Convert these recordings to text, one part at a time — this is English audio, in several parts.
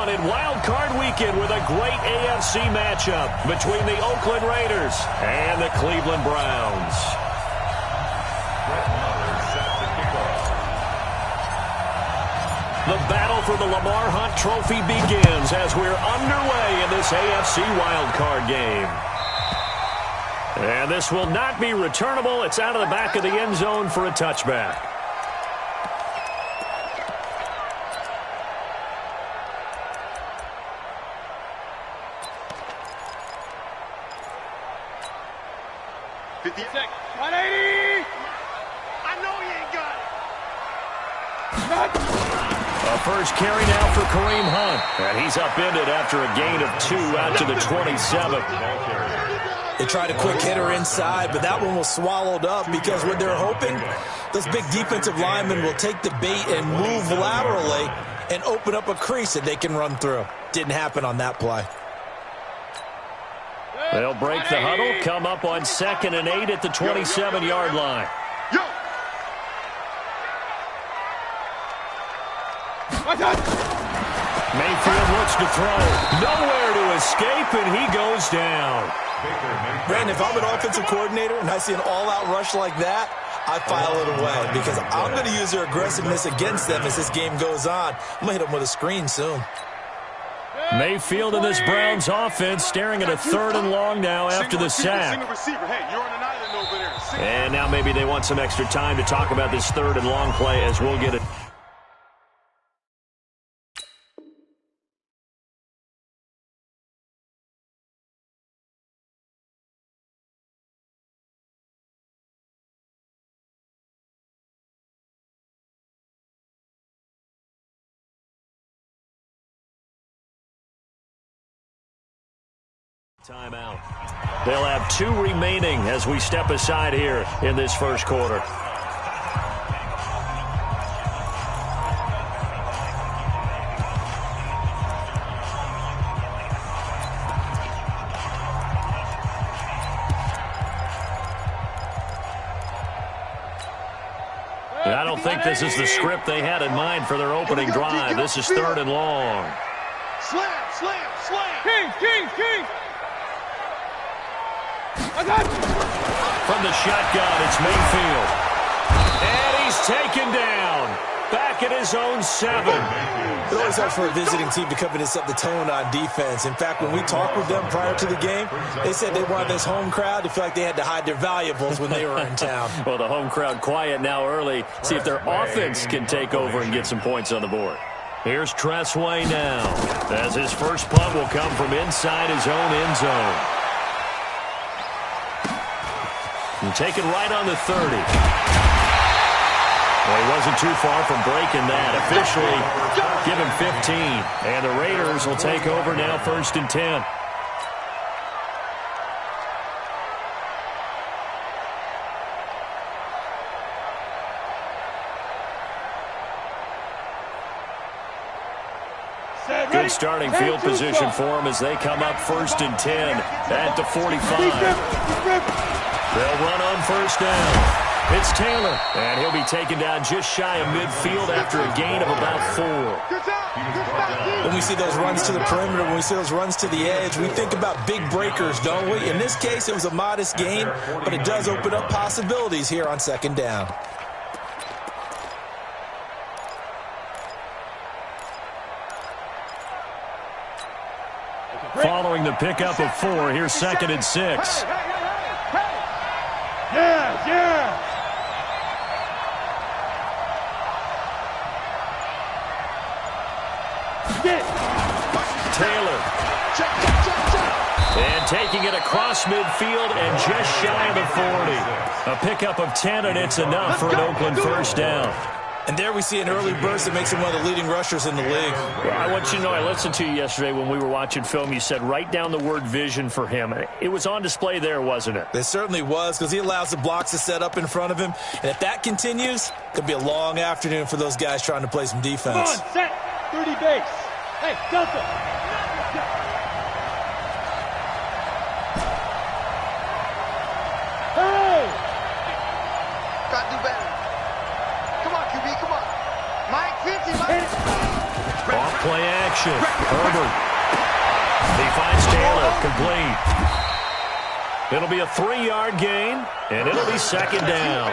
In Wild Card Weekend with a great AFC matchup between the Oakland Raiders and the Cleveland Browns. The battle for the Lamar Hunt Trophy begins as we're underway in this AFC Wild Card game. And this will not be returnable. It's out of the back of the end zone for a touchback. First carry now for Kareem Hunt. And he's upended after a gain of 2 out to the 27. They tried a quick hitter inside, but that one was swallowed up because what they're hoping, those big defensive linemen will take the bait and move laterally and open up a crease that they can run through. Didn't happen on that play. They'll break the huddle, come up on 2nd and 8 at the 27-yard line. Mayfield looks to throw. Nowhere to escape, and he goes down. Brandon, if I'm an offensive coordinator and I see an all-out rush like that, I file it away because I'm going to use their aggressiveness against them as this game goes on. I'm going to hit them with a screen soon. Mayfield and this Browns offense staring at a 3rd and long now after the sack. And now maybe they want some extra time to talk about this 3rd and long play as we'll get it. Timeout. They'll have 2 remaining as we step aside here in this first quarter. I don't think this is the script they had in mind for their opening drive. This is 3rd and long. Slam, slam, slam. King. From the shotgun, it's Mayfield. And he's taken down. Back at his own 7. It always helps for a visiting team to come in and set the tone on defense. In fact, when we talked with them prior to the game, they said they wanted this home crowd to feel like they had to hide their valuables when they were in town. Well, the home crowd quiet now early. See if their offense can take over and get some points on the board. Here's Tressway now, as his first punt will come from inside his own end zone. And taken right on the 30. Well, he wasn't too far from breaking that. Officially, give him 15. And the Raiders will take over now 1st and 10. Good starting field position for them as they come up 1st and 10 at the 45. They'll run on 1st down. It's Taylor, and he'll be taken down just shy of midfield after a gain of about 4. When we see those runs to the perimeter, when we see those runs to the edge, we think about big breakers, don't we? In this case, it was a modest gain, but it does open up possibilities here on 2nd down. Following the pickup of 4, here's 2nd and 6. Yeah. Taylor. And taking it across midfield and just shy of the 40. A pickup of 10, and it's enough for an Oakland 1st down. And there we see an early burst that makes him one of the leading rushers in the league. Well, I want you to know, I listened to you yesterday when we were watching film. You said write down the word vision for him. It was on display there, wasn't it? It certainly was, because he allows the blocks to set up in front of him. And if that continues, it could be a long afternoon for those guys trying to play some defense. Come on, set. 30 base. Hey, Delta. Off play action. Herbert. He finds Taylor. Complete. It'll be a 3-yard gain, and it'll be second down.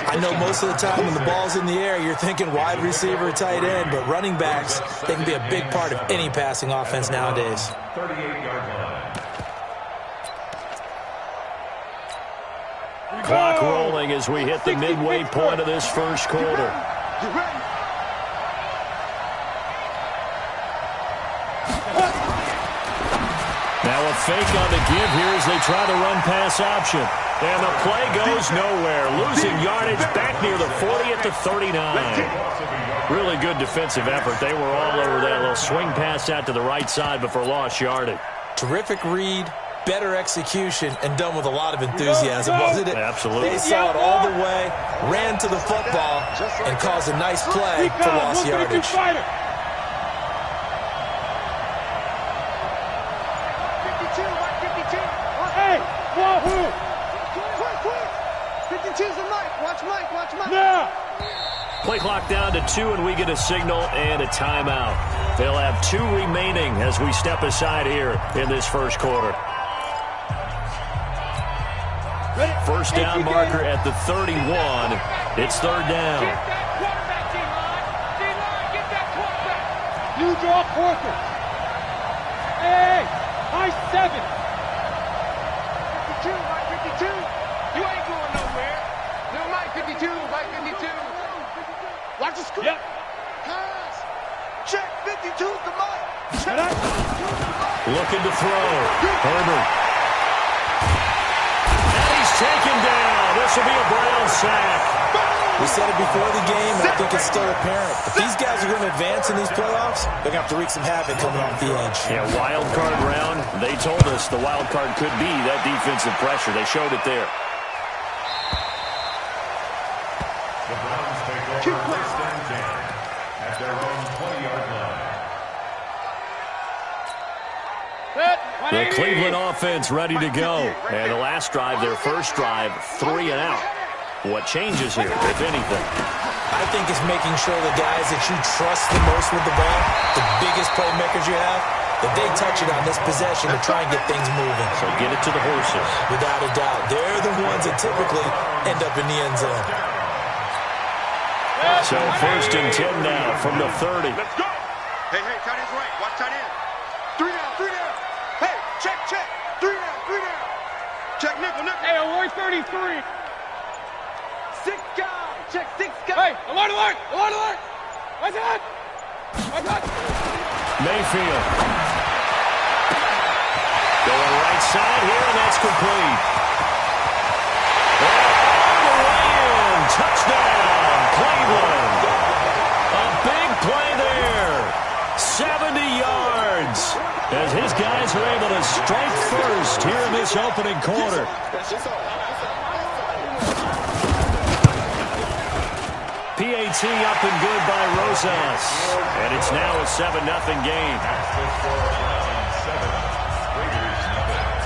I know most of the time when the ball's in the air, you're thinking wide receiver, tight end, but running backs, they can be a big part of any passing offense nowadays. 38-yard line. Clock rolling as we hit the midway point of this first quarter. Now a fake on the give here as they try to run pass option. And the play goes nowhere. Losing yardage back near the 40 at the 39. Really good defensive effort. They were all over that little swing pass out to the right side before lost yardage. Terrific read, better execution, and done with a lot of enthusiasm, wasn't it? Absolutely. They saw it all the way, ran to the football, and caused a nice play for lost yardage. 52's the Mike. Watch Mike. Watch Mike. Yeah. Play clock down to 2, and we get a signal and a timeout. They'll have 2 remaining as we step aside here in this first quarter. First down marker at the 31. It's third down. Get that quarterback, D-line. D-line, get that quarterback. You draw Porter. Hey, high 7. 52, Mike 52. You ain't going nowhere. Little Mike 52, Mike 52. Watch the scoop. Yep. Pass. Check 52 to Mike. Check 52 to Mike. Looking to throw. Herbert. And he's taken down. This will be a Brown sack. We said it before the game, and I think it's still apparent. If these guys are going to advance in these playoffs, they're going to have to wreak some havoc coming off the edge. Yeah, wild card round. They told us the wild card could be that defensive pressure. They showed it there. The Browns take over first and 10 at their own 20-yard line. The Cleveland offense ready to go. And the last drive, their first drive, 3 and out. What changes here, if anything? I think it's making sure the guys that you trust the most with the ball, the biggest playmakers you have, that they touch it on this possession to try and get things moving. So get it to the horses. Without a doubt. They're the ones that typically end up in the end zone. So first and 10 now from the 30. Let's go. Hey, tight end's right. Watch tight end. 3 down. Hey, check. 3 down. Check nickel. Hey, alert 33. 6 guys. Check 6 guys. Hey, alert. What's that? Mayfield. Going right side here, and that's complete. All the way in. Touchdown, Cleveland. A big play there. 70 yards. As his guys are able to strike first here in this opening quarter. PAT up and good by Rosas. And it's now a 7-0 game.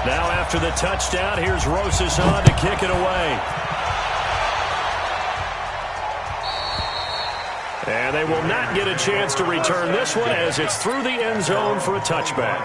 Now after the touchdown, here's Rosas on to kick it away. And they will not get a chance to return this one as it's through the end zone for a touchback.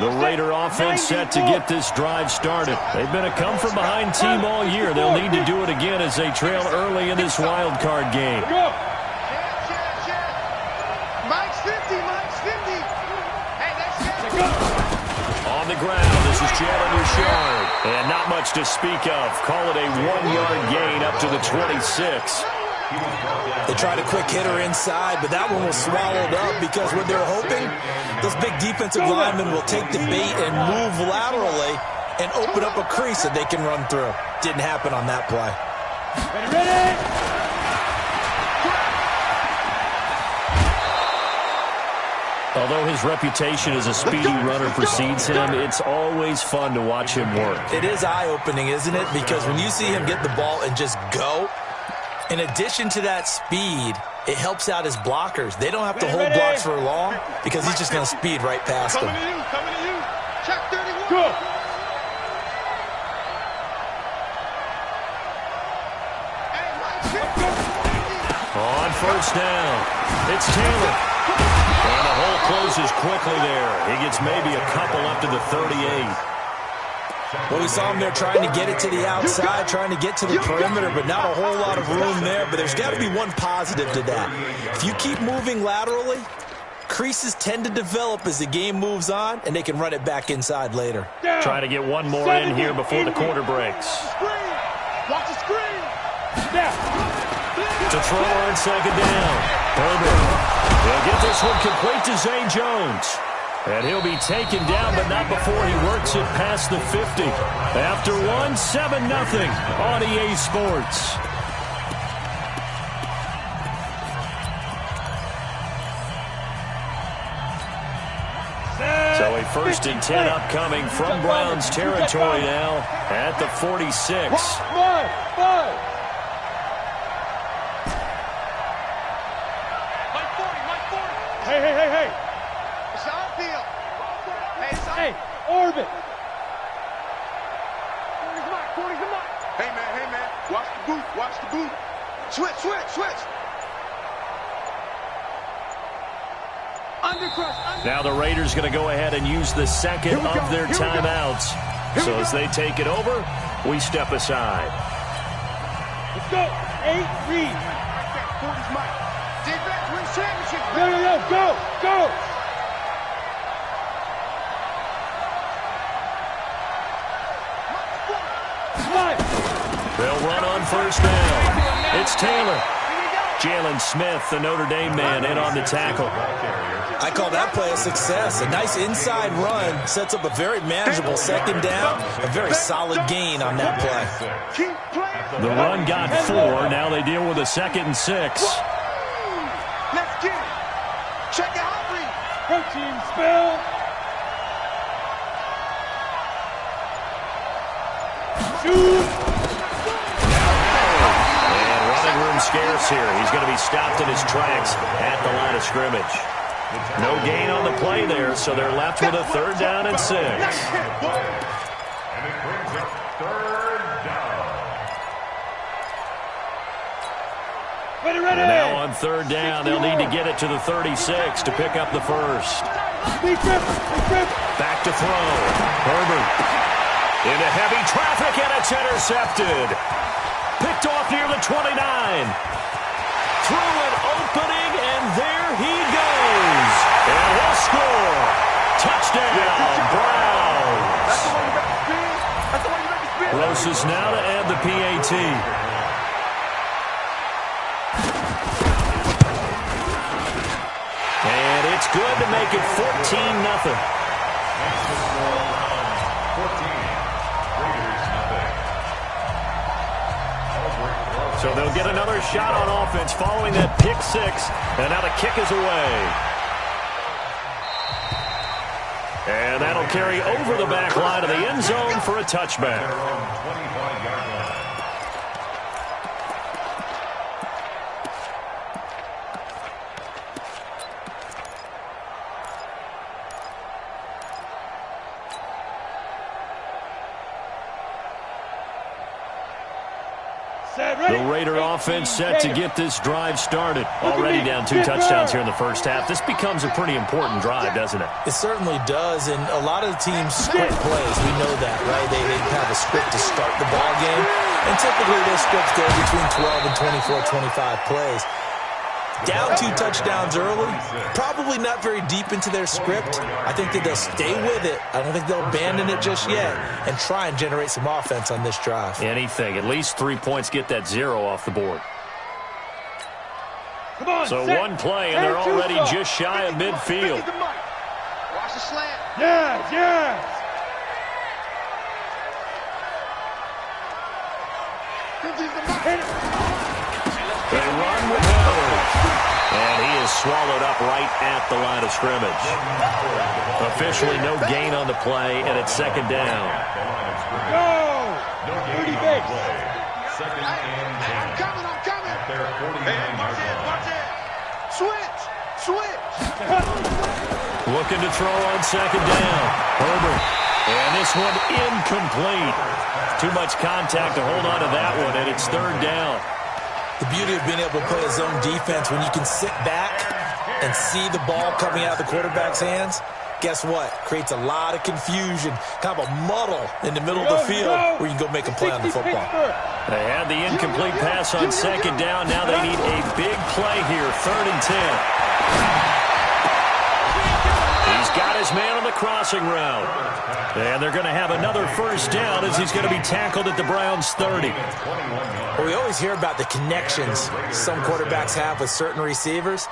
The Raider offense set to get this drive started. They've been a come-from-behind team all year. They'll need to do it again as they trail early in this wild card game. Mike's 50. Hey, that's On the ground, this is Jalen Richard. And not much to speak of. Call it a 1-yard gain up to the 26. They tried a quick hitter inside, but that one was swallowed up because what they're hoping, those big defensive linemen will take the bait and move laterally and open up a crease that they can run through. Didn't happen on that play. ready. Although his reputation as a speedy runner precedes him, it's always fun to watch him work. It is eye-opening, isn't it? Because when you see him get the ball and just go, In addition to that speed, it helps out his blockers. They don't have to hold blocks for long because he's just going to speed right past them. Coming to you. Check 31. Go. On first down, it's Taylor. And the hole closes quickly there. He gets maybe a couple up to the 38. Well, we saw him there trying to get it to the outside, trying to get to the perimeter, but not a whole lot of room there. But there's got to be one positive to that. If you keep moving laterally, creases tend to develop as the game moves on, and they can run it back inside later. Trying to get one more in here before the quarter breaks. Watch the screen. To throw on second down. Herbert. He'll get this one complete to Zay Jones. And he'll be taken down, but not before he works it past the 50. After one, 7-0 on EA Sports. So a 1st and 10 upcoming from Browns territory now at the 46. Hey. It's outfield. Hey, orbit. Hey, man. Watch the boot. Switch. Undercrush. Now the Raiders going to go ahead and use the second of their timeouts. So as they take it over, we step aside. Let's go. 8 read. Defense wins championship. No. Go. They'll run on first down. It's Taylor. Jalen Smith, the Notre Dame man, in on the tackle. I call that play a success. A nice inside run sets up a very manageable second down. A very solid gain on that play. The run got 4. Now they deal with a 2nd and 6. Let's get it. Check it out, read. Protein spill. Shoot. And running room scarce here. He's going to be stopped in his tracks at the line of scrimmage. No gain on the play there, so they're left with a 3rd down and 6. And it brings up 3rd down. Ready. And now on 3rd down, they'll need to get it to the 36 to pick up the first. Big trip. Back to throw. Herbert into heavy traffic, and it's intercepted. Picked off near the 29. Through an opening, and there he goes. And he'll score. Touchdown, Browns. That's the way you make the spin. Closest now to add the PAT. And it's good to make it 14-0. So they'll get another shot on offense following that pick 6, and now the kick is away. And that'll carry over the back line of the end zone for a touchback. The Raider offense set to get this drive started. Already down 2 touchdowns here in the first half. This becomes a pretty important drive, doesn't it? It certainly does, and a lot of the teams script plays. We know that, right? They have a script to start the ball game, and typically those scripts go between 12 and 24, 25 plays. Down 2 touchdowns early, probably not very deep into their script. I think that they'll stay with it. I don't think they'll abandon it just yet and try and generate some offense on this drive. Anything. At least 3 points, get that 0 off the board. Come on, So set. one play, and they're already just shy of midfield. Watch the slant. Yes. Hit it. They run with Howard. And he is swallowed up right at the line of scrimmage. Officially no gain on the play, and it's 2nd down. Go. 30 base. Second and 10. I'm coming. their 49-yard Hey, watch it, line. watch it. Switch, switch. Looking to throw on second down. Herbert. And this one incomplete. Too much contact to hold on to that one, and it's third down. The beauty of being able to play a zone defense when you can sit back and see the ball coming out of the quarterback's hands, guess what? Creates a lot of confusion, kind of a muddle in the middle of the field where you can go make a play on the football. They had the incomplete pass on second down. Now they need a big play here, 3rd and 10. He's got his man on the crossing route. And they're going to have another first down as he's going to be tackled at the Browns' 30. Well, we always hear about the connections some quarterbacks have with certain receivers.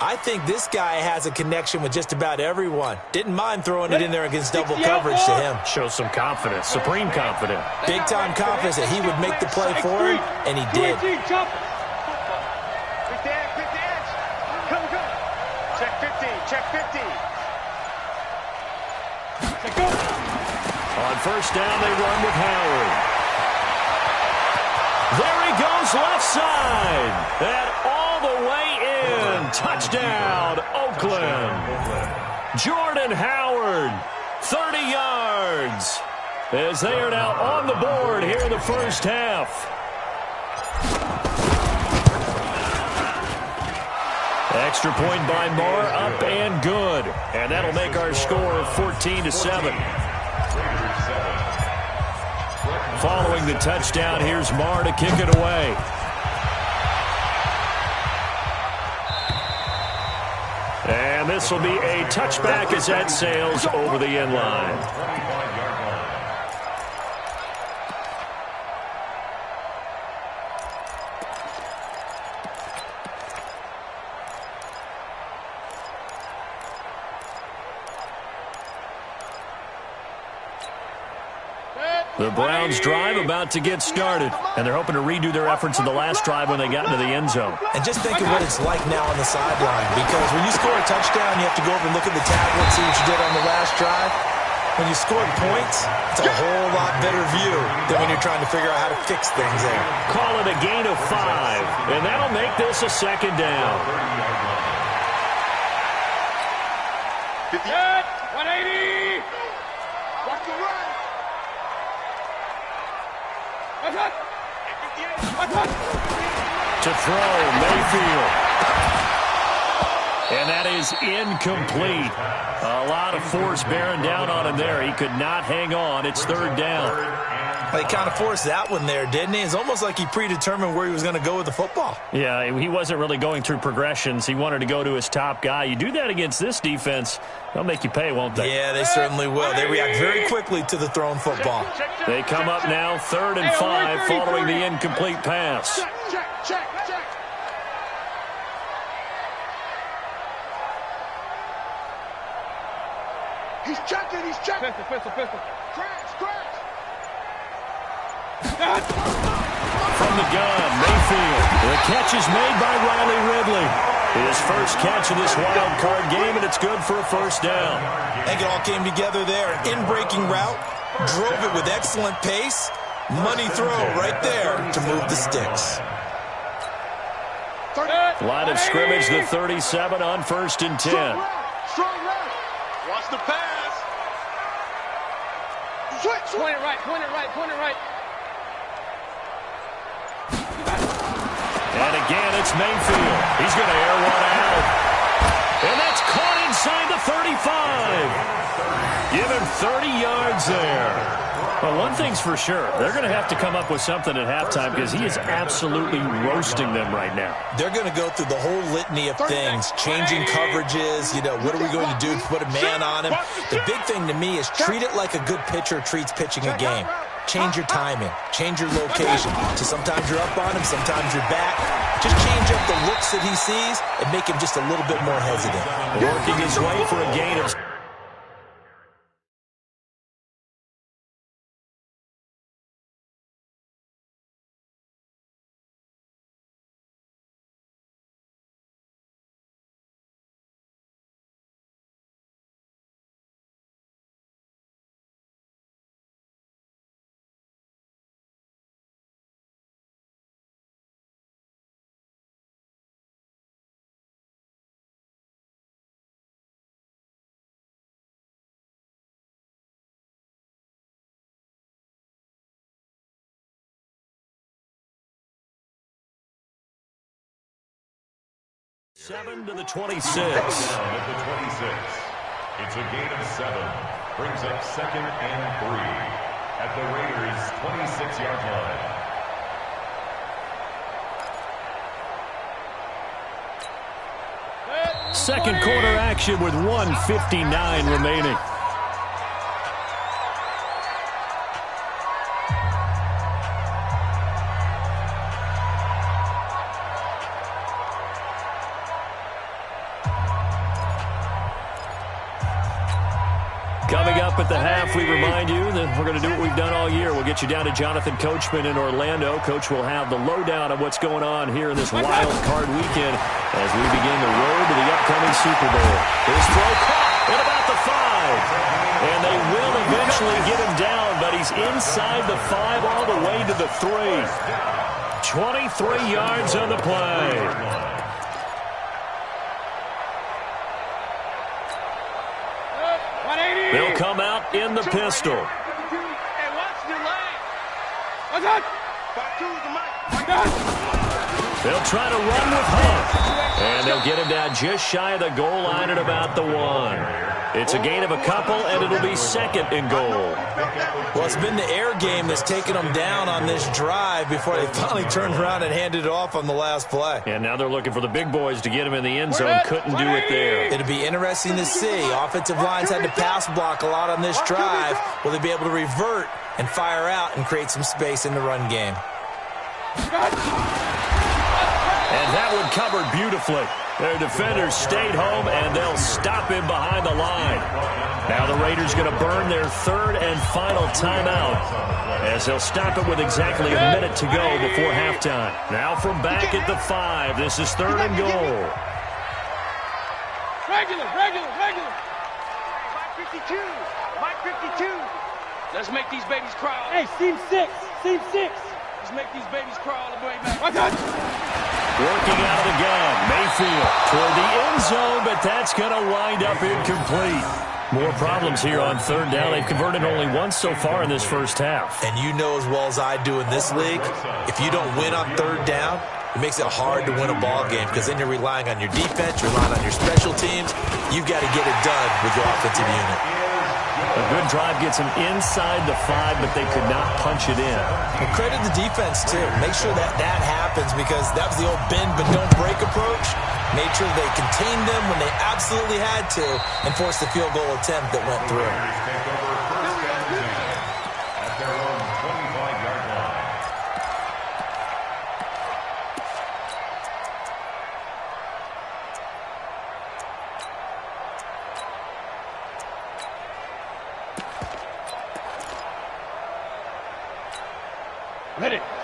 I think this guy has a connection with just about everyone. Didn't mind throwing it in there against double coverage to him. Shows some confidence, supreme confidence. Big-time confidence that he would make the play for him, and he did. Quick the edge. Come. Check 50, check 50. On first down, they run with Howard. There he goes, left side. And all the way in. Touchdown, Oakland. Jordan Howard, 30 yards. As they are now on the board here in the first half. Extra point by Marr, up and good. And that'll make our score 14-7. Following the touchdown, here's Marr to kick it away. And this will be a touchback as that sails over the end line. The Browns drive about to get started, and they're hoping to redo their efforts in the last drive when they got into the end zone. And just think of what it's like now on the sideline, because when you score a touchdown, you have to go over and look at the tablet, see what you did on the last drive. When you score points, it's a whole lot better view than when you're trying to figure out how to fix things there. Call it a gain of 5, and that'll make this a second down. 50. 180. Watch the run. To throw, Mayfield. And that is incomplete. A lot of force bearing down on him there. He could not hang on. It's third down. He kind of forced that one there, didn't he? It's almost like he predetermined where he was going to go with the football. Yeah, he wasn't really going through progressions. He wanted to go to his top guy. You do that against this defense, they'll make you pay, won't they? Yeah, they certainly will. They react very quickly to the thrown football. They come up now, 3rd and 5, following the incomplete pass. Check. He's checking. Pistol. Crash. From the gun, Mayfield. The catch is made by Riley Ridley. His first catch of this wild card game, and it's good for a first down. I think it all came together there. In-breaking route, drove it with excellent pace. Money throw right there to move the sticks. Line of scrimmage, the 37 on 1st and 10. Strong left. Watch the pass. Switch. Point it right. And again, it's Mayfield. He's going to air one out. And that's caught inside the 35. Give him 30 yards there. Well, one thing's for sure. They're going to have to come up with something at halftime because he is absolutely roasting them right now. They're going to go through the whole litany of things, changing coverages, what are we going to do to put a man on him? The big thing to me is treat it like a good pitcher treats pitching a game. Change your timing, change your location. So sometimes you're up on him, sometimes you're back. Just change up the looks that he sees and make him just a little bit more hesitant. Working his way for a gain of 7 to the 26. Touchdown at the 26. It's a gain of 7. Brings up 2nd and 3 at the Raiders' 26-yard line. Second quarter action with 1:59 remaining. Coming up at the half, we remind you that we're going to do what we've done all year. We'll get you down to Jonathan Coachman in Orlando. Coach will have the lowdown of what's going on here in this wild card weekend as we begin the road to the upcoming Super Bowl. His throw caught at about the 5. And they will eventually get him down, but he's inside the 5 all the way to the 3. 23 yards on the play. They'll come out in the pistol. They'll try to run with Hunt. And they'll get him down just shy of the goal line at about the 1. It's a gain of a couple, and it'll be 2nd and goal. Well, it's been the air game that's taken them down on this drive before they finally turned around and handed it off on the last play. And now they're looking for the big boys to get him in the end zone. Couldn't do it there. It'll be interesting to see. Offensive lines had to pass block a lot on this drive. Will they be able to revert and fire out and create some space in the run game? And that one covered beautifully. Their defenders stayed home, and they'll stop him behind the line. Now the Raiders going to burn their 3rd and final timeout as they'll stop it with exactly a minute to go before halftime. Now from back at the 5, this is 3rd and goal. Regular. Mike 52. Mike 52. Let's make these babies cry. Hey, seam 6. Let's make these babies cry all the way back. Working out of the gun, Mayfield toward the end zone, but that's going to wind up incomplete. More problems here on 3rd down. They've converted only once so far in this first half. And you know as well as I do in this league, if you don't win on 3rd down, it makes it hard to win a ball game because then you're relying on your defense, you're relying on your special teams. You've got to get it done with your offensive unit. A good drive gets them inside the 5, but they could not punch it in. And credit the defense, too. Make sure that happens because that was the old bend but don't break approach. Made sure they contained them when they absolutely had to and forced the field goal attempt that went through. At their own 25-yard line.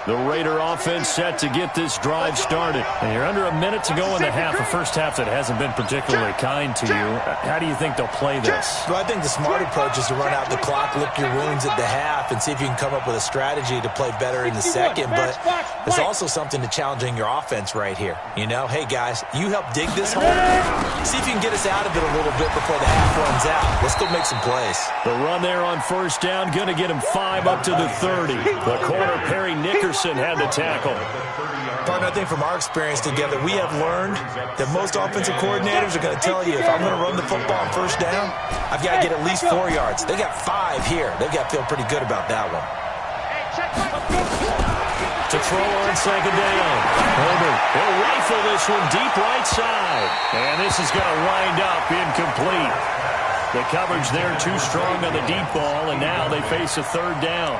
The Raider offense set to get this drive started. And you're under a minute to go in the half, a first half that hasn't been particularly kind to you. How do you think they'll play this? Well, I think the smart approach is to run out the clock, lick your wounds at the half, and see if you can come up with a strategy to play better in the second. But there's also something to challenging your offense right here. You know, hey, guys, you help dig this hole. See if you can get us out of it a little bit before the half runs out. Let's go make some plays. The run there on 1st down, going to get him 5 up to the 30. The corner, Perry Nickerson, had the tackle. Partner, I think from our experience together, we have learned that most offensive coordinators are going to tell you, if I'm going to run the football on 1st down, I've got to get at least 4 yards. They got 5 here. They've got to feel pretty good about that one. To throw on 2nd down. Herbert, he'll rifle this one deep right side. And this is going to wind up incomplete. The coverage there too strong on the deep ball, and now they face a 3rd down.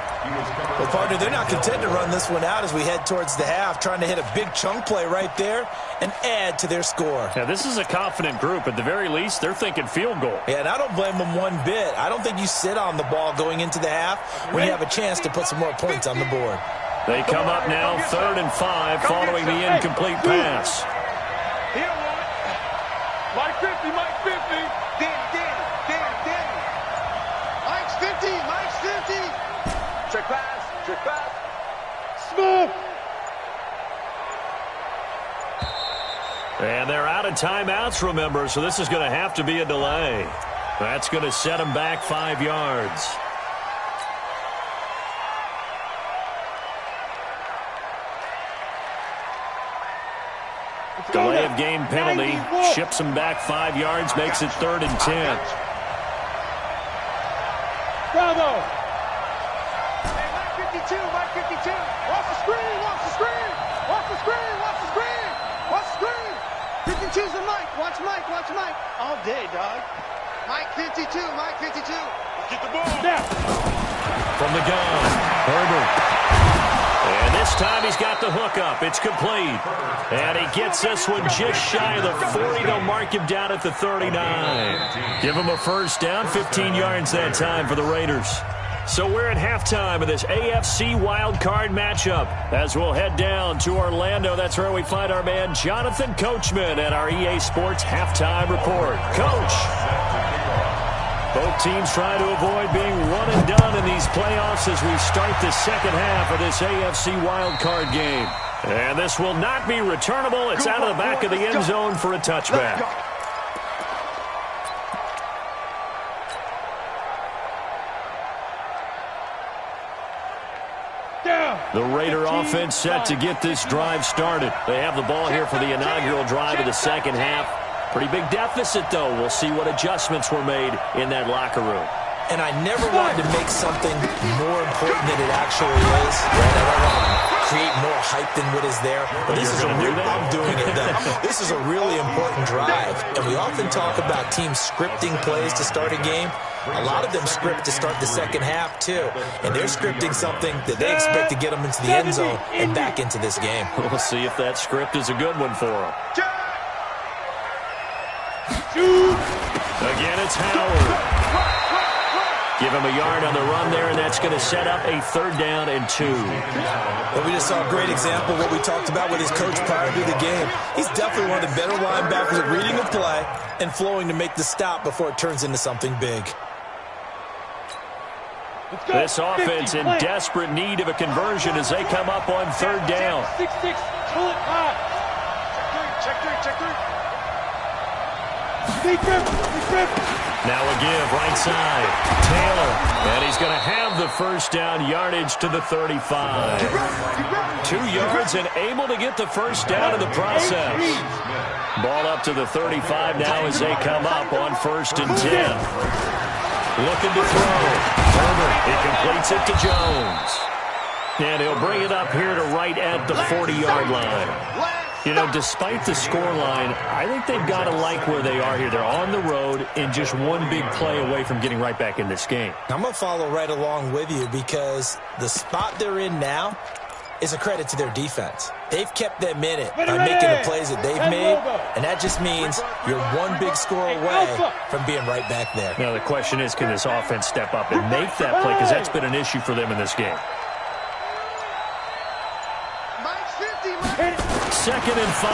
Well, partner, they're not content to run this one out as we head towards the half, trying to hit a big chunk play right there and add to their score. Now, this is a confident group. At the very least, they're thinking field goal. Yeah, and I don't blame them one bit. I don't think you sit on the ball going into the half when you have a chance to put some more points on the board. They come up now 3rd and 5 following the incomplete pass. Mike 50, Mike 50. Mike's 50, Mike's 50. Trick pass. Smooth. And they're out of timeouts, remember, so this is going to have to be a delay. That's going to set them back 5 yards. Delay of game penalty. Ships him back 5 yards. Makes it 3rd and 10. Bravo. Hey, Mike 52, Mike 52. Watch the screen, watch the screen. Watch the screen, watch the screen. Watch the screen. 52's a Mike. Watch Mike, watch Mike. All day, dog. Mike 52, Mike 52. Let's get the ball. Now. From the gun, Herbert. And this time he's got the hook up. It's complete. And he gets this one just shy of the 40. They'll mark him down at the 39. Give him a first down, 15 yards that time for the Raiders. So we're at halftime of this AFC wildcard matchup. As we'll head down to Orlando, that's where we find our man Jonathan Coachman at our EA Sports Halftime Report. Coach. Both teams trying to avoid being one and done in these playoffs as we start the second half of this AFC wildcard game. And this will not be returnable. It's out of the back of the end zone for a touchback. The Raider offense set to get this drive started. They have the ball here for the inaugural drive of the second half. Pretty big deficit, though. We'll see what adjustments were made in that locker room. And I never wanted to make something more important than it actually is. Right? I don't want to create more hype than what is there. But this is I'm doing it, though. This is a really important drive. And we often talk about teams scripting plays to start a game. A lot of them script to start the second half, too. And they're scripting something that they expect to get them into the end zone and back into this game. We'll see if that script is a good one for them. Again, it's Howard. Give him a yard on the run there, and that's going to set up a 3rd down and 2. Well, we just saw a great example of what we talked about with his coach prior to the game. He's definitely one of the better linebackers at reading a play and flowing to make the stop before it turns into something big. This offense in desperate need of a conversion as they come up on 3rd down. 6-6, pull it high. Check three. Big rip. Now a give, right side. Taylor, and he's going to have the first down, yardage to the 35. 2 yards and able to get the first down in the process. Ball up to the 35 now as they come up on 1st and 10. Looking to throw. Herbert, he completes it to Jones. And he'll bring it up here to right at the 40-yard line. You know, despite the scoreline, I think they've got to like where they are here. They're on the road and just one big play away from getting right back in this game. I'm going to follow right along with you because the spot they're in now is a credit to their defense. They've kept them in it by making the plays that they've made, and that just means you're one big score away from being right back there. Now, the question is, can this offense step up and make that play? Because that's been an issue for them in this game. 2nd and 5.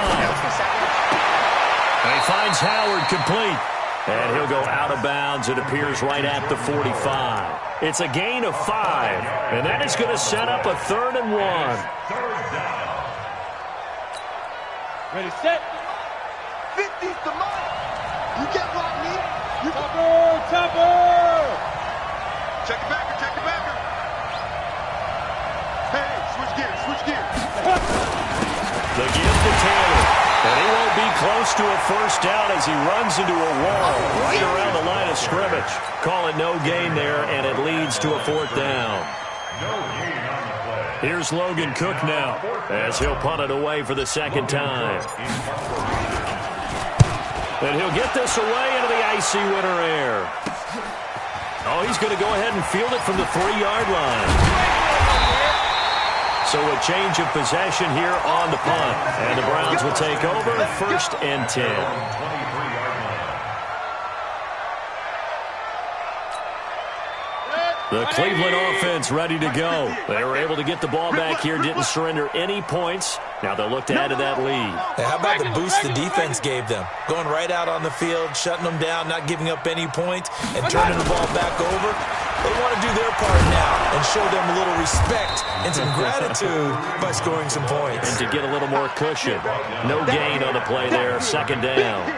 And he finds Howard complete. And he'll go out of bounds. It appears right at the 45. It's a gain of 5. And that is going to set up a 3rd and 1. Ready, set. 50's the mark. You get what, me? Topper. Check the backer. Hey, switch gears. The give to Taylor. And he won't be close to a first down as he runs into a wall right around the line of scrimmage. Call it no gain there, and it leads to a 4th down. Here's Logan Cook now as he'll punt it away for the 2nd time. And he'll get this away into the icy winter air. Oh, he's going to go ahead and field it from the 3-yard line. So a change of possession here on the punt. And the Browns will take over 1st and 10. The Cleveland offense ready to go. They were able to get the ball back here, didn't surrender any points. Now they'll look to add to that lead. Hey, how about the boost the defense gave them? Going right out on the field, shutting them down, not giving up any points, and turning the ball back over. They want to do their part now and show them a little respect and some gratitude by scoring some points. And to get a little more cushion. No gain on the play there, 2nd down.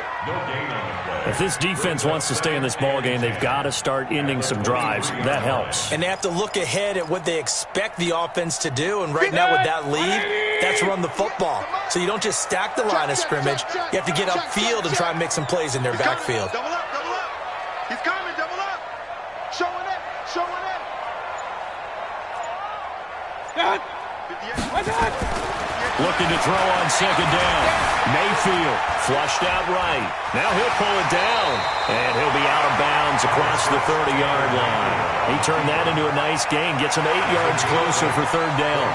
And If this defense wants to stay in this ball game, they've got to start ending some drives. That helps. And they have to look ahead at what they expect the offense to do. And right now with that lead, that's run the football. So you don't just stack the line of scrimmage. You have to get upfield and try and make some plays in their backfield. Double up, double up. He's coming, double up. Showing it, showing it. Looking to throw on second down. Mayfield flushed out right. Now he'll pull it down, and he'll be out of bounds across the 30-yard line. He turned that into a nice gain, gets him 8 yards closer for third down.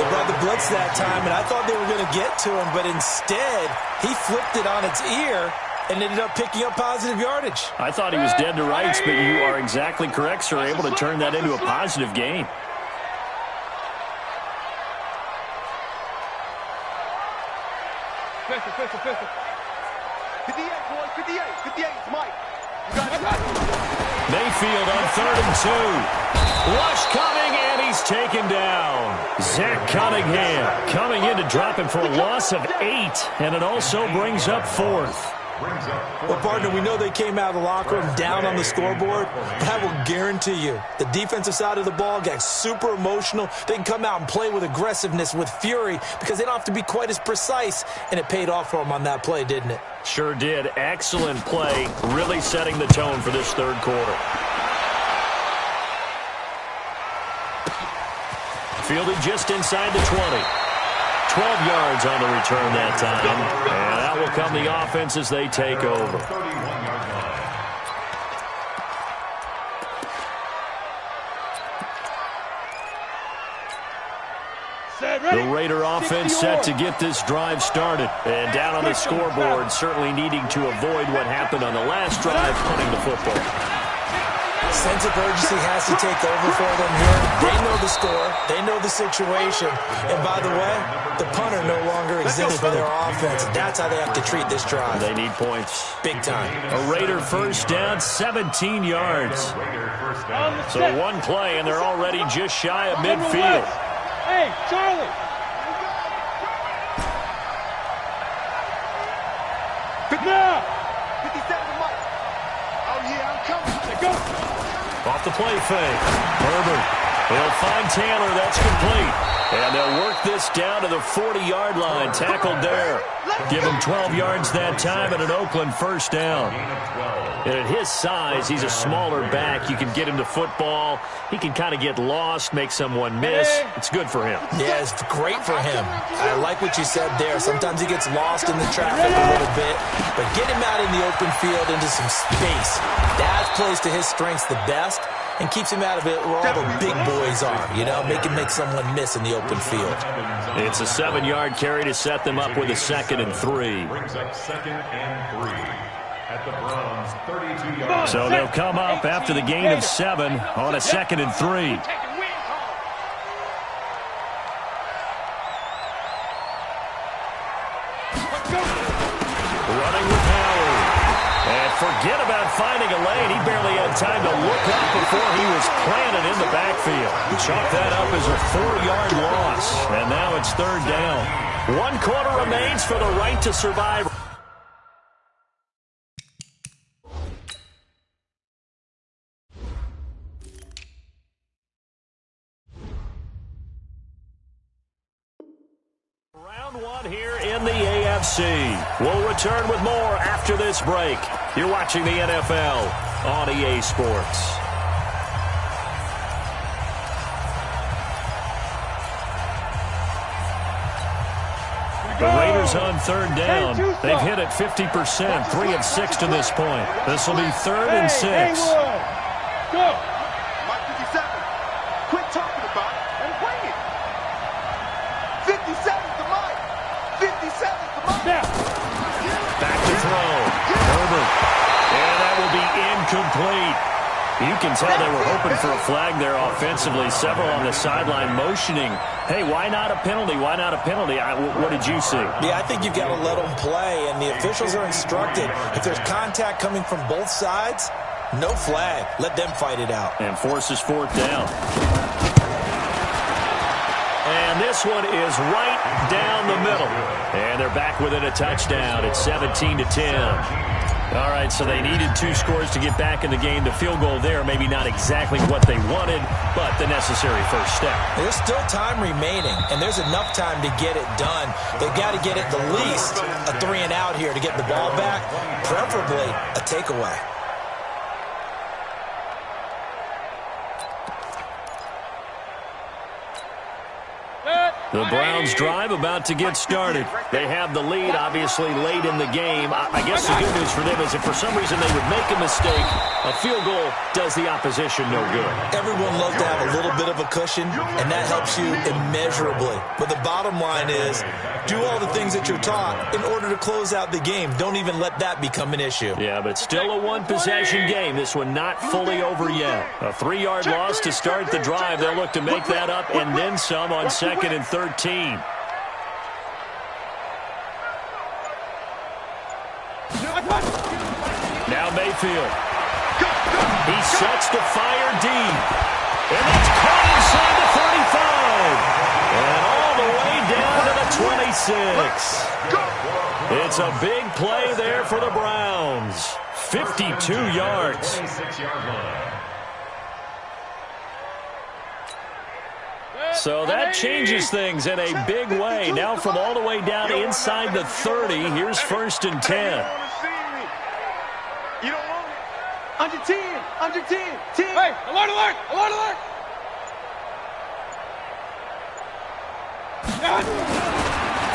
They brought the blitz that time, and I thought they were going to get to him, but instead he flipped it on its ear and ended up picking up positive yardage. I thought he was dead to rights, but you are exactly correct, sir, able to turn that into a positive gain. Pistol. 58, boys, 58, 58, Mike. Mayfield on 3rd and 2. Rush coming, and he's taken down. Zach Cunningham coming in to drop him for a loss of 8, and it also brings up 4th. Well, partner, we know they came out of the locker room down on the scoreboard, but I will guarantee you the defensive side of the ball got super emotional. They can come out and play with aggressiveness, with fury, because they don't have to be quite as precise, and it paid off for them on that play, didn't it? Sure did. Excellent play, really setting the tone for this third quarter. Fielded just inside the 20. 12 yards on the return that time. And out will come the offense as they take over. The Raider offense set to get this drive started. And down on the scoreboard, certainly needing to avoid what happened on the last drive, punting the football. Sense of urgency has to take over for them here. They know the score. They know the situation. And by the way, the punter no longer exists for their offense. That's how they have to treat this drive. They need points. Big time. A Raider first down, 17 yards. So one play, and they're already just shy of midfield. Hey, Charlie. Now. 57, Mike. Oh, yeah, I'm coming. Go. Off the play fake. Herbert. They'll find Taylor. That's complete. And they'll work this down to the 40-yard line. Tackled there. Give him 12 yards that time and an Oakland first down. And at his size, he's a smaller back. You can get him to football. He can kind of get lost, make someone miss. It's good for him. Yeah, it's great for him. I like what you said there. Sometimes he gets lost in the traffic a little bit. But get him out in the open field into some space. That plays to his strengths the best and keeps him out of it where all the big boys are. You know, make someone miss in the open field. It's a 7-yard carry to set them up with a 2nd and 3. Brings up 2nd and 3 at the Browns' 32-yard. So they'll come up after the gain of 7 on a 2nd and 3. Running with Howard. And forget about finding a lane. He barely had time to look up before he was planted in the backfield. Chalk that up as a 4-yard loss. And now it's 3rd down. 1 quarter remains for the right to survive. Round 1 here in the AFC. We'll return with more after this break. You're watching the NFL on EA Sports. The Raiders on 3rd down. They've hit it 50%, 3 of 6 to this point. This will be 3rd and 6. Go. Mike 57. Quit talking about it and bring it. 57's the Mike. 57's the Mike. Now. Back to throw. Herbert. And that will be incomplete. You can tell they were hoping for a flag there offensively. Several on the sideline motioning. Hey, why not a penalty? Why not a penalty? What did you see? Yeah, I think you've got to let them play, and the officials are instructed. If there's contact coming from both sides, no flag. Let them fight it out. And forces 4th down. And this one is right down the middle. And they're back within a touchdown. It's 17-10. All right, so they needed 2 scores to get back in the game. The field goal there, maybe not exactly what they wanted, but the necessary first step. There's still time remaining, and there's enough time to get it done. They've got to get at the least a 3-and-out here to get the ball back, preferably a takeaway. The Browns drive about to get started. They have the lead, obviously, late in the game. I guess the good news for them is if for some reason they would make a mistake, a field goal does the opposition no good. Everyone loves to have a little bit of a cushion, and that helps you immeasurably. But the bottom line is, do all the things that you're taught in order to close out the game. Don't even let that become an issue. Yeah, but still a one-possession game. This one not fully over yet. A 3-yard loss to start the drive. They'll look to make that up and then some on 2nd and 13. Now Mayfield. He sets to fire deep. And it's caught inside the 35. And all the way down to the 26. It's a big play there for the Browns. 52 yards. So that changes things in a big way. Now from all the way down inside the 30, here's 1st and 10. You don't want it. Under 10. Under 10. 10. Hey, alert, alert, alert, alert.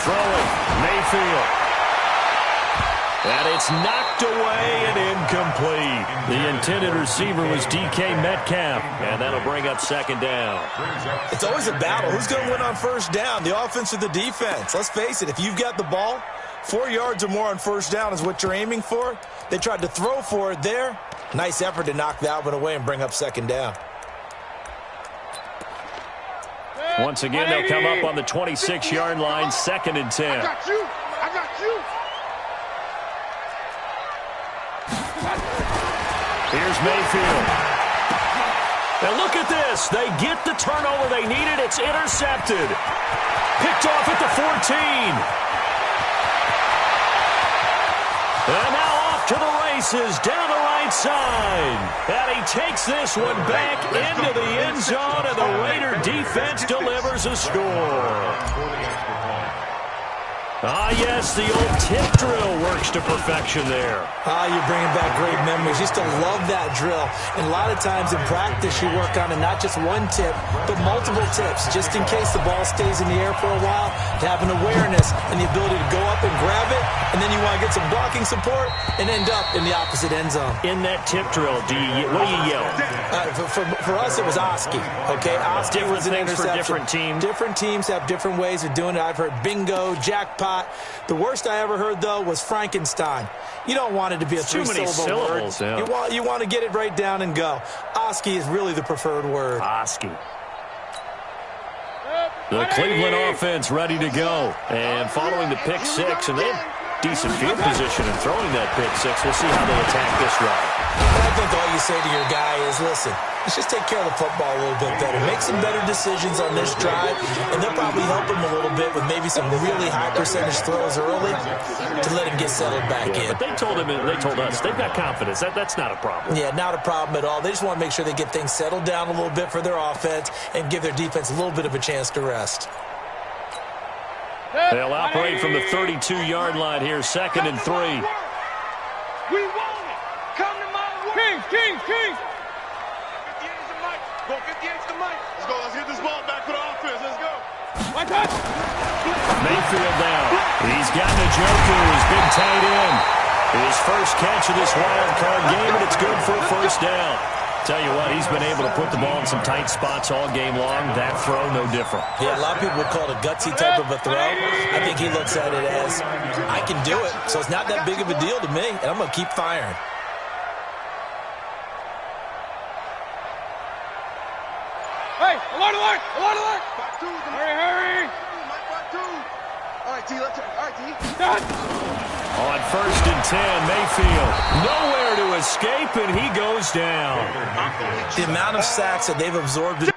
Throwing, Mayfield. And it's knocked away and incomplete. The intended receiver was DK Metcalf, and that'll bring up 2nd down. It's always a battle. Who's going to win on 1st down, the offense or the defense? Let's face it, if you've got the ball, 4 yards or more on 1st down is what you're aiming for. They tried to throw for it there. Nice effort to knock that one away and bring up 2nd down. Once again, they'll come up on the 26-yard line, 2nd and 10. I got you. I got you. Here's Mayfield. And look at this. They get the turnover they needed. It's intercepted. Picked off at the 14. And now off to the races down the right side. And he takes this one back into the end zone, and the Raider defense delivers a score. Ah, yes, the old tip drill works to perfection there. Ah, you're bringing back great memories. Used to love that drill. And a lot of times in practice, you work on it, not just one tip, but multiple tips, just in case the ball stays in the air for a while, to have an awareness and the ability to go up and grab it, and then you want to get some blocking support and end up in the opposite end zone. In that tip drill, what do you yell? For us, it was Oski. Okay, Oski was an things interception. for different teams. Different teams have different ways of doing it. I've heard bingo, jackpot. The worst I ever heard, though, was Frankenstein. You don't want it to be a three-syllable word. Yeah. You want to get it right down and go. Oski is really the preferred word. Oski. The Cleveland offense ready to go. And following the pick six, and they have decent field position in throwing that pick six. We'll see how they attack this drive. I think all you say to your guy is, listen, let's just take care of the football a little bit better. Make some better decisions on this drive, and they'll probably help him a little bit with maybe some really high percentage throws early to let him get settled back in. But they told us, they've got confidence. That's not a problem. Yeah, not a problem at all. They just want to make sure they get things settled down a little bit for their offense and give their defense a little bit of a chance to rest. They'll operate from the 32-yard line here, 2nd and 3. We want it. Come to my way. Kings. 58's the mic. Go 58's the mic. Let's go. Let's get this ball back for the offense. Let's go. Mayfield down. He's got Njoku, his big tight end. His first catch of this wild card game, and it's good for a first down. Tell you what, he's been able to put the ball in some tight spots all game long. That throw, no different. Yeah, a lot of people would call it a gutsy type of a throw. I think he looks at it as, I can do it, so it's not that big of a deal to me, and I'm going to keep firing. Hey, alert! Hurry! All right, T, let's turn. All right, T. On 1st and 10, Mayfield nowhere to escape, and he goes down. The amount of sacks that they've absorbed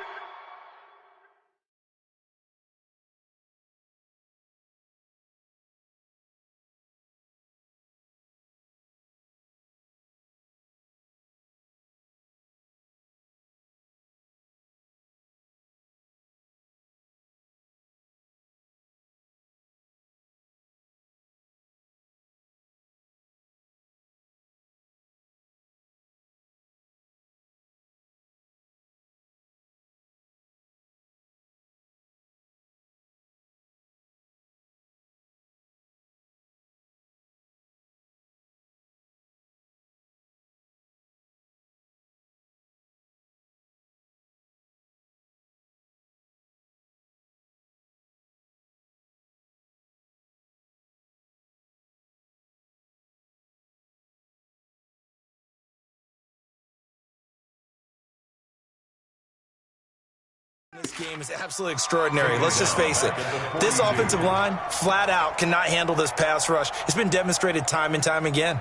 This game is absolutely extraordinary. Let's just face it. This offensive line, flat out, cannot handle this pass rush. It's been demonstrated time and time again.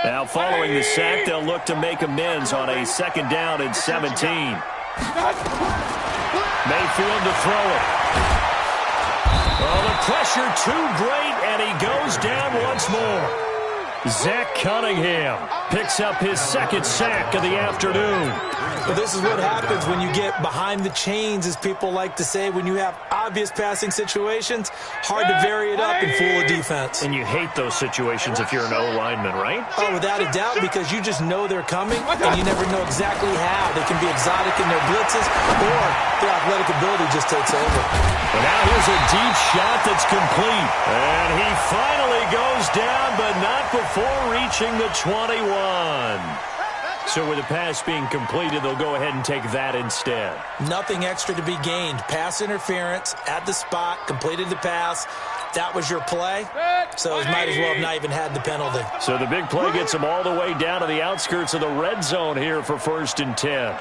Now, following the sack, they'll look to make amends on a 2nd down and 17. Mayfield to throw it. Oh, the pressure too great, and he goes down once more. Zach Cunningham picks up his 2nd sack of the afternoon. But this is what happens when you get behind the chains, as people like to say. When you have obvious passing situations, hard to vary it up and fool a defense. And you hate those situations if you're an O-lineman, right? Oh, without a doubt, because you just know they're coming, and you never know exactly how. They can be exotic in their blitzes, or their athletic ability just takes over. And now here's a deep shot that's complete. And he finally goes down, but not before reaching the 21. So with the pass being completed, they'll go ahead and take that instead. Nothing extra to be gained. Pass interference at the spot, completed the pass. That was your play, so it might as well have not even had the penalty. So the big play gets them all the way down to the outskirts of the red zone here for 1st and 10.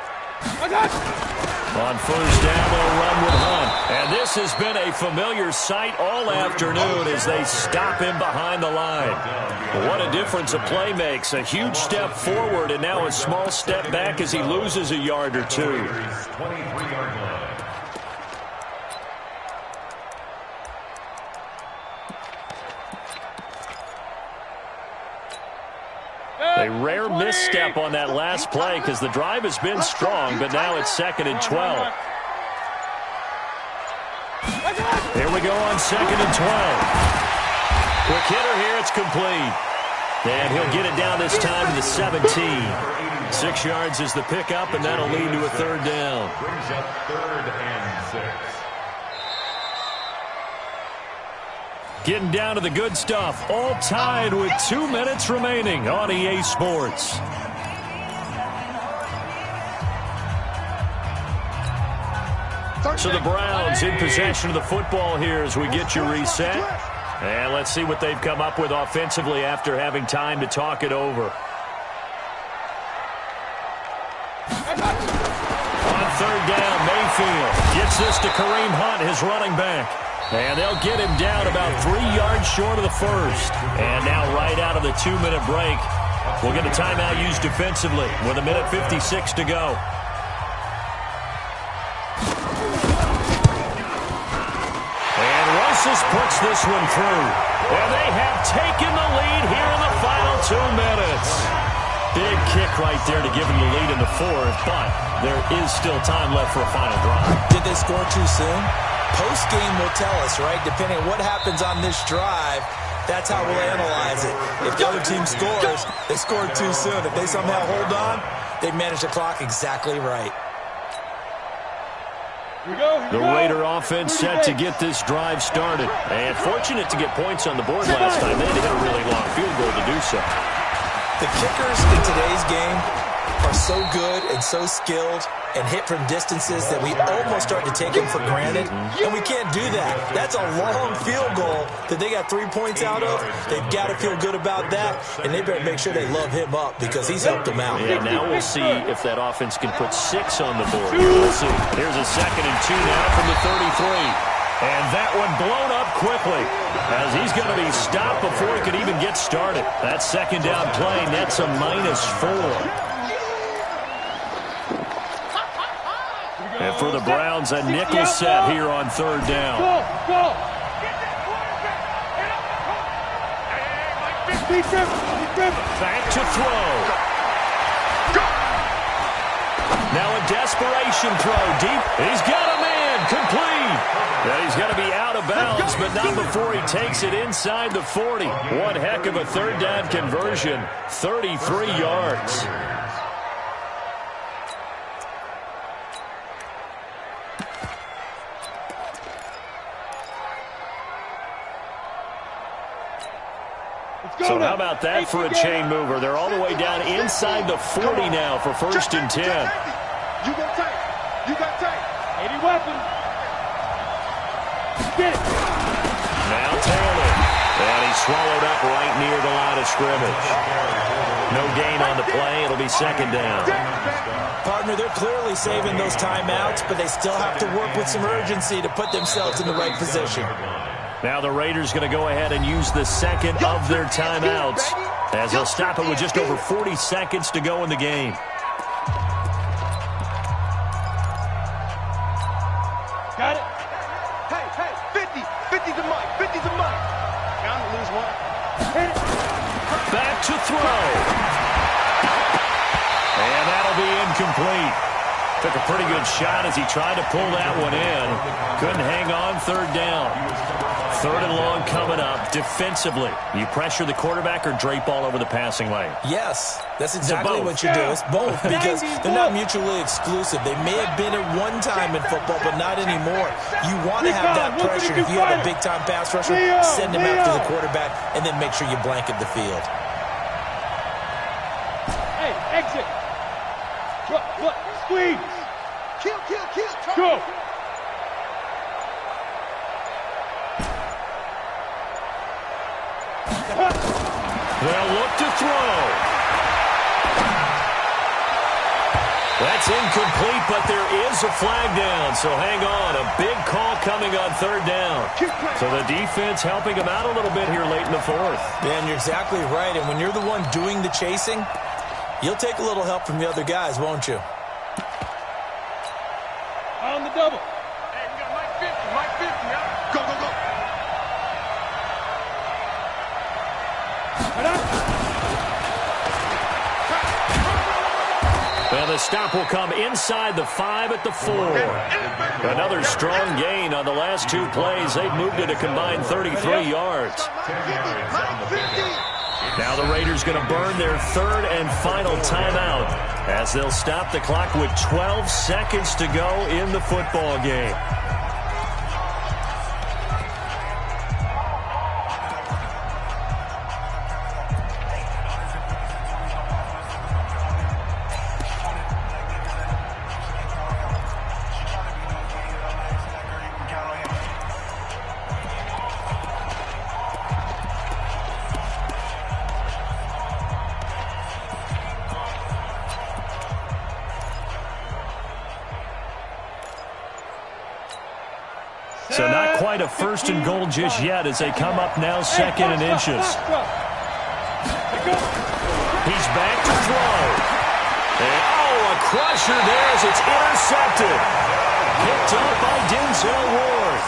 On 1st down, they'll run with Hunt. And this has been a familiar sight all afternoon as they stop him behind the line. What a difference a play makes. A huge step forward and now a small step back as he loses a yard or two. A rare misstep on that last play because the drive has been strong, but now it's 2nd and 12. Here we go on 2nd and 12. Quick hitter here, it's complete. And he'll get it down this time to the 17. 6 yards is the pickup, and that'll lead to a 3rd down. Brings up 3rd and 6. Getting down to the good stuff. All tied with 2 minutes remaining on EA Sports. So the Browns in possession of the football here as we get you reset. And let's see what they've come up with offensively after having time to talk it over. On 3rd down, Mayfield gets this to Kareem Hunt, his running back. And they'll get him down about 3 yards short of the 1st. And now right out of the 2-minute break, we'll get a timeout used defensively with 1:56 to go. And Russell puts this one through. And they have taken the lead here in the final 2 minutes. Big kick right there to give them the lead in the 4th, but there is still time left for a final drive. Did they score too soon? Post-game will tell us, right? Depending on what happens on this drive, that's how we'll analyze it. If the other team scores, they scored too soon. If they somehow hold on, they manage the clock exactly right. The Raider offense set to get this drive started. And fortunate to get points on the board last time. They had to hit a really long field goal to do so. The kickers in today's game are so good and so skilled and hit from distances that we almost start to take them for granted, and we can't do that. That's a long field goal that they got 3 points out of. They've got to feel good about that, and they better make sure they love him up because he's helped them out. Yeah, now we'll see if that offense can put 6 on the board. We'll see. Here's a 2nd and 2 now from the 33. And that one blown up quickly as he's going to be stopped before he could even get started. That 2nd down play nets a -4. And for the Browns, a nickel set here on 3rd down. Go! Back to throw. Now a desperation throw deep. He's got a man complete. And he's going to be out of bounds, but not before he takes it inside the 40. One heck of a 3rd down conversion. 33 yards. So how about that for a chain mover? They're all the way down inside the 40 now for 1st and 10. You got tight. You got tight. 80 weapons. Get it. Now Taylor. And he's swallowed up right near the line of scrimmage. No gain on the play. It'll be second down. Partner, they're clearly saving those timeouts, but they still have to work with some urgency to put themselves in the right position. Now the Raiders going to go ahead and use the second of their timeouts as they'll stop it with just over 40 seconds to go in the game. Got it. Hey, 50. 50's a mic. 50's a mic. Bound to lose one. Back to throw. And that'll be incomplete. Took a pretty good shot as he tried to pull that one in. Couldn't hang on. Third down. Third and long coming up. Defensively, you pressure the quarterback or drape all over the passing lane? Yes, that's exactly what you do. It's both because they're not mutually exclusive. They may have been at one time in football, but not anymore. You want to have that pressure. If you have a big-time pass rusher, send him after the quarterback, and then make sure you blanket the field. Hey, exit. What? Squeeze. Kill. Go. They'll look to throw. That's incomplete, but there is a flag down, so hang on. A big call coming on third down. So the defense helping them out a little bit here late in the fourth. Dan, you're exactly right, and when you're the one doing the chasing, you'll take a little help from the other guys, won't you? On the double. Hey, we got Mike 50, yeah? Go. Well, the stop will come inside the 5 at the 4. Another strong gain on the last two plays. They've moved it a combined 33 yards. Now the Raiders going to burn their third and final timeout as they'll stop the clock with 12 seconds to go in the football game. So not quite a first and goal just yet as they come up now second and inches. He's back to throw. And, a crusher there as it's intercepted. Picked up by Denzel Ward.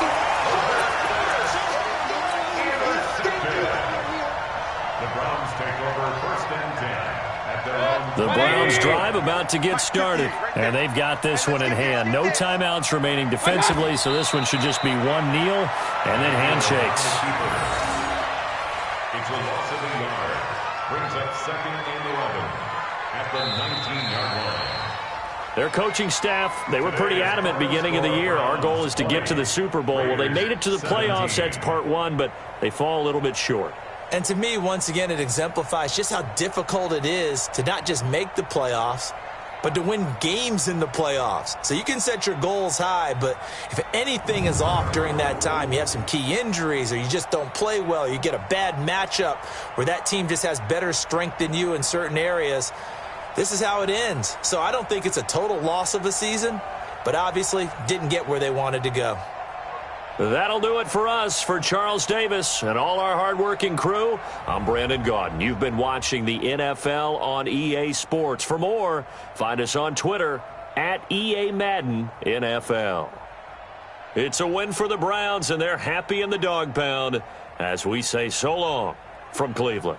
The Browns take over first and 10. The Browns drive about to get started, and they've got this one in hand. No timeouts remaining defensively, so this one should just be one kneel and then handshakes. It's a loss of a yard. Brings up second and 11 at the 19-yard line. Their coaching staff, they were pretty adamant beginning of the year. Our goal is to get to the Super Bowl. Well, they made it to the playoffs. That's part one, but they fall a little bit short. And to me, once again, it exemplifies just how difficult it is to not just make the playoffs, but to win games in the playoffs. So you can set your goals high, but if anything is off during that time, you have some key injuries or you just don't play well, you get a bad matchup where that team just has better strength than you in certain areas, this is how it ends. So I don't think it's a total loss of a season, but obviously didn't get where they wanted to go. That'll do it for us. For Charles Davis and all our hardworking crew, I'm Brandon Gaudin. You've been watching the NFL on EA Sports. For more, find us on Twitter at EA Madden NFL. It's a win for the Browns, and they're happy in the dog pound as we say so long from Cleveland.